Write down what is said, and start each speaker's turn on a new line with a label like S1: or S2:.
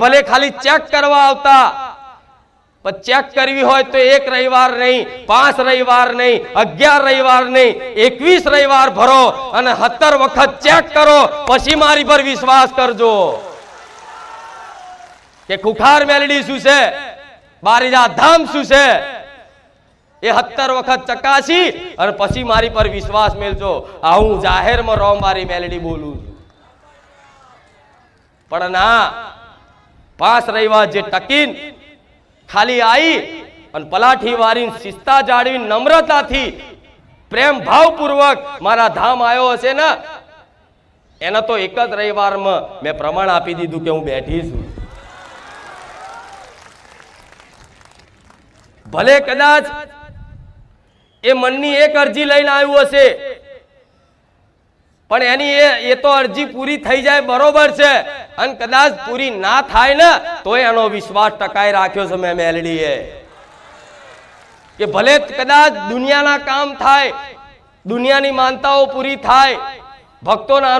S1: ભલે ખાલી ચેક કરવા આવતા, પણ ચેક કરવી હોય તો એક રવિવાર નહીં, 5 રવિવાર નહીં, 11 રવિવાર નહીં, 21 રવિવાર ભરો અને 17 વખત ચેક કરો, પછી મારી પર વિશ્વાસ કરજો કે ખુખાર મેલડી શું છે, બારીજા ધામ શું છે, એ 17 વખત ચકાસી અને પછી મારી પર વિશ્વાસ મેળજો. આ હું જાહેરમાં રોમવારી મેલડી બોલું છું, પણ ના, 5 રવિવાર જે ટકીન ખાલી આવી અને પલાઠી વારી શિસ્તા જાળવી નમ્રતાથી પ્રેમ ભાવપૂર્વક મારા ધામ આવ્યો હશે ને, એને તો એક જ રવિવારમાં મેં પ્રમાણ આપી દીધું કે હું બેઠી છું. ભલે કદાચ એ મનની એક અરજી લઈને આવ્યું હશે, પણ એની એ તો અરજી પૂરી થઈ જાય બરોબર છે, અને કદાચ પૂરી ના થાય ને તો એનો વિશ્વાસ ટકાઈ રાખ્યો છે મેં મેલડીએ, કે ભલે કદાચ દુનિયાના કામ થાય, દુનિયાની માનતાઓ પૂરી થાય, ભક્તોના